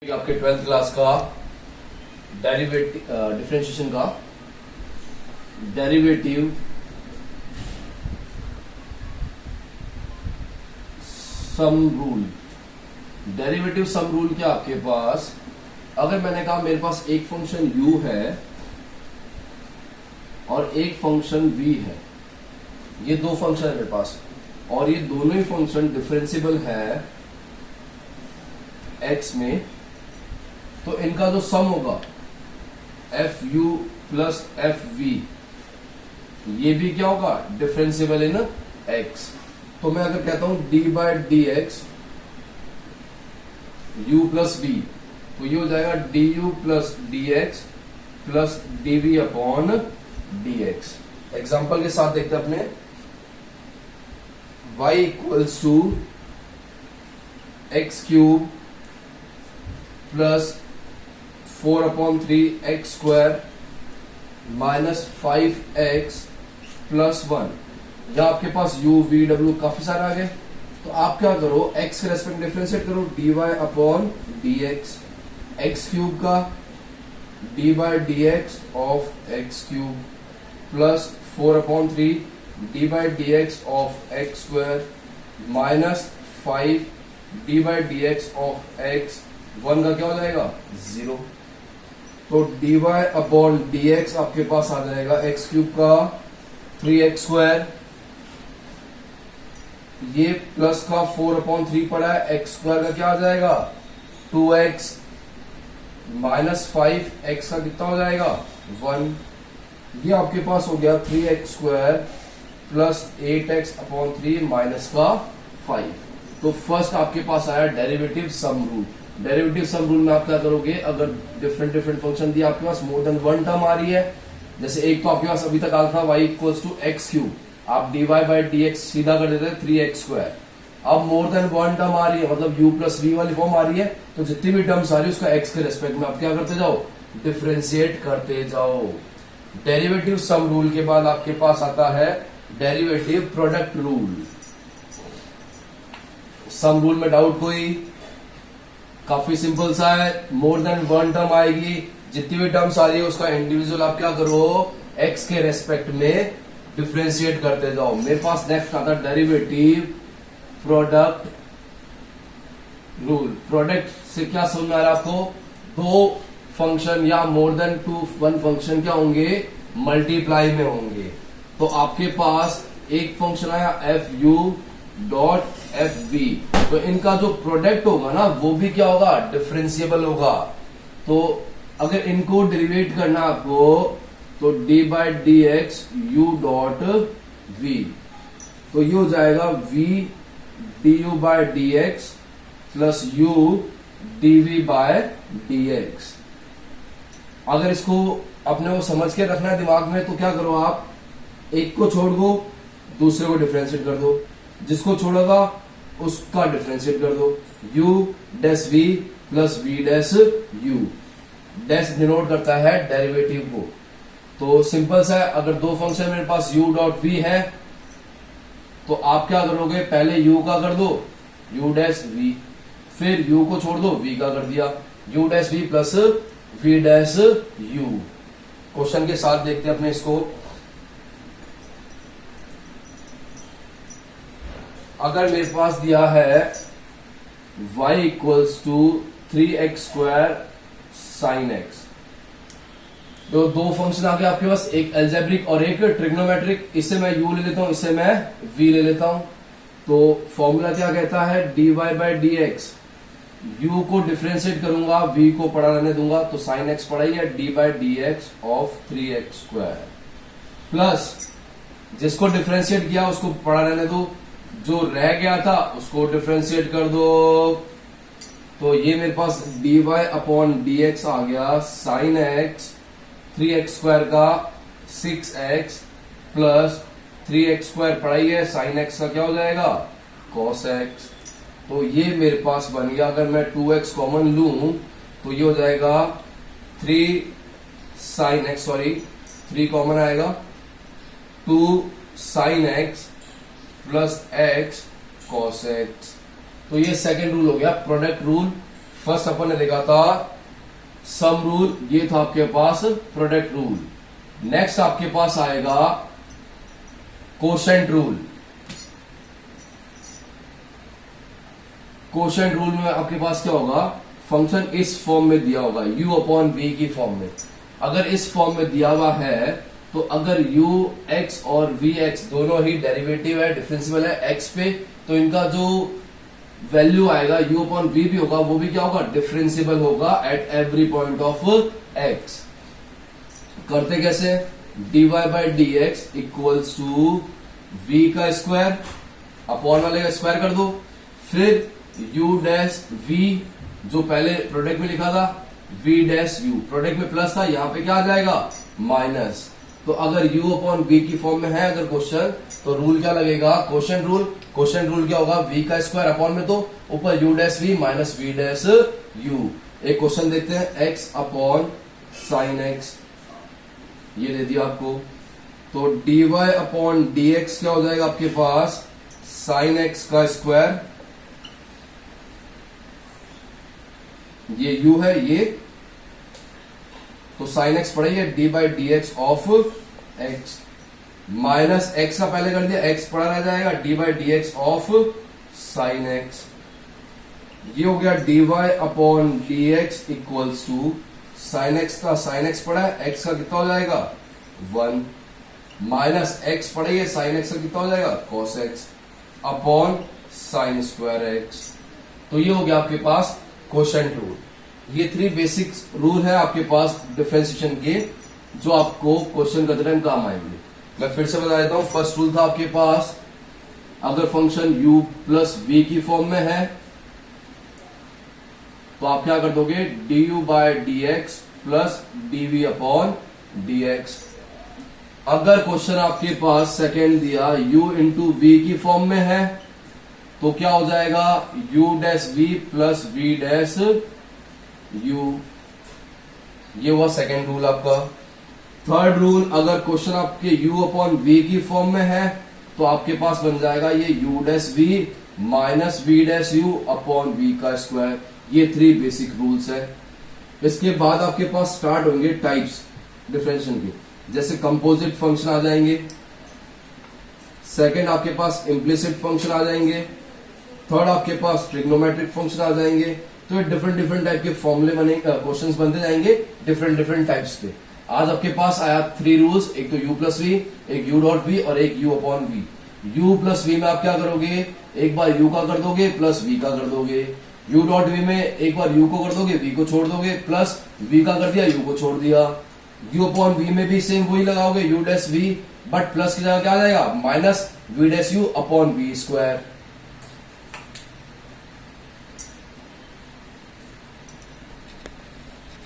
आपके 12th class का differentiation का derivative sum rule. Derivative sum rule क्या आपके पास, अगर मैंने कहा मेरे पास एक फंक्शन u है और एक फंक्शन v है, ये दो फंक्शन है मेरे पास और ये दोनों ही फंक्शन डिफरेंशिएबल है x में, तो इनका जो सम होगा f u plus f v, ये भी क्या होगा डिफरेंशिएबल इन x। तो मैं अगर कहता हूं d by d x u plus v, तो ये हो जाएगा d u plus d x plus d v upon d x. Example के साथ देखते हैं अपने, y equals to x cube plus 4/3 x square minus 5x plus 1। यहां आपके पास u v w काफी सारे आ गए, तो आप क्या करो x के रेस्पेक्ट डिफरेंशिएट करो dy upon d x cube का d by d x of x cube plus 4/3 d by d x of x square minus 5 d by d x of x, 1 का क्या हो जाएगा 0। तो dy अपॉन डी एक्स आपके पास आ जाएगा x cube का 3x square, ये प्लस का 4/3 पड़ा है, एक्स स्क्वायर का क्या आ जाएगा 2x माइनस 5x का कितना हो जाएगा 1। ये आपके पास हो गया 3x square plus 8x upon 3 minus का 5। तो फर्स्ट आपके पास आया derivative sum rule. Derivative sum rule में आप क्या करोगे, अगर डिफरेंट फंक्शन दिया आपके पास मोर देन वन टर्म आ रही है, जैसे एक तो आपके पास अभी तक आ था y equals to x cube, आप dy बाई डी एक्स सीधा कर देते हैं 3x स्क्वायर। अब मोर देन वन टर्म आ रही है, मतलब u प्लस वी वाली फॉर्म आ रही है, तो जितनी भी टर्म्स आ रही है उसका x के रेस्पेक्ट में आप क्या करते जाओ डिफरेंशिएट करते जाओ। डेरिवेटिव सम रूल के बाद आपके पास आता है derivative product rule. Sum rule में डाउट कोई, काफी सिंपल सा है, मोर देन वन टर्म आएगी, जितनी भी टर्म्स आ रही है उसका इंडिविजुअल आप क्या करो x के रेस्पेक्ट में डिफरेंशिएट करते जाओ। मेरे पास नेक्स्ट आता है डेरिवेटिव प्रोडक्ट रूल। प्रोडक्ट से क्या समझ में आ रहा है आपको, दो फंक्शन या मोर देन वन फंक्शन क्या होंगे मल्टीप्लाई में होंगे। तो आपके पास एक फंक्शन आया f u dot f v, तो इनका जो प्रोडक्ट होगा ना वो भी क्या होगा डिफरेंशिएबल होगा। तो अगर इनको डेरिवेट करना आपको, तो d by d x u dot v, तो ये हो जाएगा v d u by d x plus u d v by d x. अगर इसको अपने को समझ के रखना है दिमाग में, तो क्या करो आप एक को छोड़ दो, दूसरे को डिफरेंशिएट कर दो, जिसको छोड़ेगा उसका डिफरेंशिएट कर दो। u dash v plus v dash u, dash denote करता है डेरिवेटिव को। तो सिंपल सा है, अगर दो फंक्शन मेरे पास u डॉट v है, तो आप क्या करोगे पहले u का कर दो u डैश v, फिर u को छोड़ दो v का कर दिया u dash v plus v dash u। Question के साथ देखते हैं अपने इसको। अगर मेरे पास दिया है y equals to 3x square sine x, तो दो फंक्शन आ गए आपके पास, एक एल्जेब्रिक और एक ट्रिग्नोमेट्रिक। इसे मैं u ले लेता हूं, इसे मैं v ले लेता हूं। तो फॉर्मूला क्या कहता है dy by d x, u को डिफरेंशिएट करूंगा, v को पड़ा रहने दूंगा, तो साइन x पड़ा ही है d by d x of 3x square, plus जिसको डिफरेंशिएट किया उसको पड़ा रहने दो, जो रह गया था उसको डिफरेंशिएट कर दो। तो ये मेरे पास dy अपॉन डी एक्स आ गया साइन x 3x स्क्वायर का 6x प्लस 3x स्क्वायर पढ़ाई है, साइन x का क्या हो जाएगा cos x। तो ये मेरे पास बन गया, अगर मैं 2x कॉमन लूं तो ये हो जाएगा 3 साइन x, सॉरी 3 कॉमन आएगा, 2 sine x plus x cos x। तो ये सेकेंड रूल हो गया प्रोडक्ट रूल। फर्स्ट अपन ने देखा था सम रूल, ये था आपके पास प्रोडक्ट रूल। नेक्स्ट आपके पास आएगा कोशेंट रूल। कोशेंट रूल में आपके पास क्या होगा, फंक्शन इस फॉर्म में दिया होगा u अपॉन v की फॉर्म में। अगर इस फॉर्म में दिया हुआ है तो अगर u x और v x दोनों ही डेरिवेटिव है, डिफरेंशियल है x पे, तो इनका जो वैल्यू आएगा u अपॉन v भी होगा, वो भी क्या होगा, डिफरेंशियल होगा at every point of x। करते कैसे, dy by d x equals to v का स्क्वायर अपॉन वाले का स्क्वायर कर दो, फिर u डैश v जो पहले प्रोडक्ट में लिखा था v डैश u, प्रोडक्ट में प्लस था, यहाँ पे क्या आ जाएगा माइनस। तो अगर u अपॉन v की फॉर्म में है अगर क्वेश्चन, तो रूल क्या लगेगा, कोशेंट रूल। कोशेंट रूल क्या होगा, v का स्क्वायर अपॉन में तो ऊपर u dash v minus v dash u। एक क्वेश्चन देखते हैं, x अपॉन साइन x, ये दे दिया आपको, तो dy अपॉन dx क्या हो जाएगा आपके पास, साइन x का स्क्वायर, ये u है ये, तो साइन x पड़ेगा d by d x of x, minus x का पहले कर दिया, x पड़ा रह जाएगा d by d x of sine x। ये हो गया dy upon d x equals to sine x का साइन x पड़ा है, x का कितना हो जाएगा 1, माइनस x पड़ेगा साइन x का कितना हो जाएगा cos x upon sine square x। तो ये हो गया आपके पास कोशेंट रूल। ये 3 बेसिक रूल है आपके पास डिफरेंशिएशन के, जो आपको क्वेश्चन करते टाइम काम आएंगे। मैं फिर से बता देता हूं, फर्स्ट रूल था आपके पास, अगर फंक्शन u प्लस v की फॉर्म में है तो आप क्या कर दोगे, du by d x plus dv upon dx। अगर क्वेश्चन आपके पास सेकेंड दिया u इंटू v की फॉर्म में है तो क्या हो जाएगा, u dash v plus v dash u। ये हुआ सेकेंड रूल आपका। थर्ड रूल, अगर क्वेश्चन आपके u अपॉन v की फॉर्म में है तो आपके पास बन जाएगा ये u dash v minus v dash u upon v का स्क्वायर। ये 3 बेसिक रूल्स है। इसके बाद आपके पास स्टार्ट होंगे टाइप्स डिफरेंशिएशन के, जैसे कंपोजिट फंक्शन आ जाएंगे, सेकंड आपके पास इम्प्लिसिट फंक्शन आ जाएंगे, थर्ड आपके पास ट्रिग्नोमेट्रिक फंक्शन आ जाएंगे। तो ये डिफरेंट टाइप के फॉर्मूले बने, क्वेश्चंस बनते जाएंगे डिफरेंट टाइप्स पे। आज आपके पास आया 3 रूल्स, एक तो u प्लस v, एक u डॉट v और एक u upon v। u plus v में आप क्या करोगे, एक बार u का कर दोगे प्लस v का कर दोगे। u डॉट v में एक बार u को कर दोगे, v को छोड़ दोगे, प्लस v का कर दिया, u को छोड़ दिया। u अपॉन v में भी सेम वही लगाओगे, u dash v, but plus की जगह क्या आ जाएगा, minus v dash u upon v square.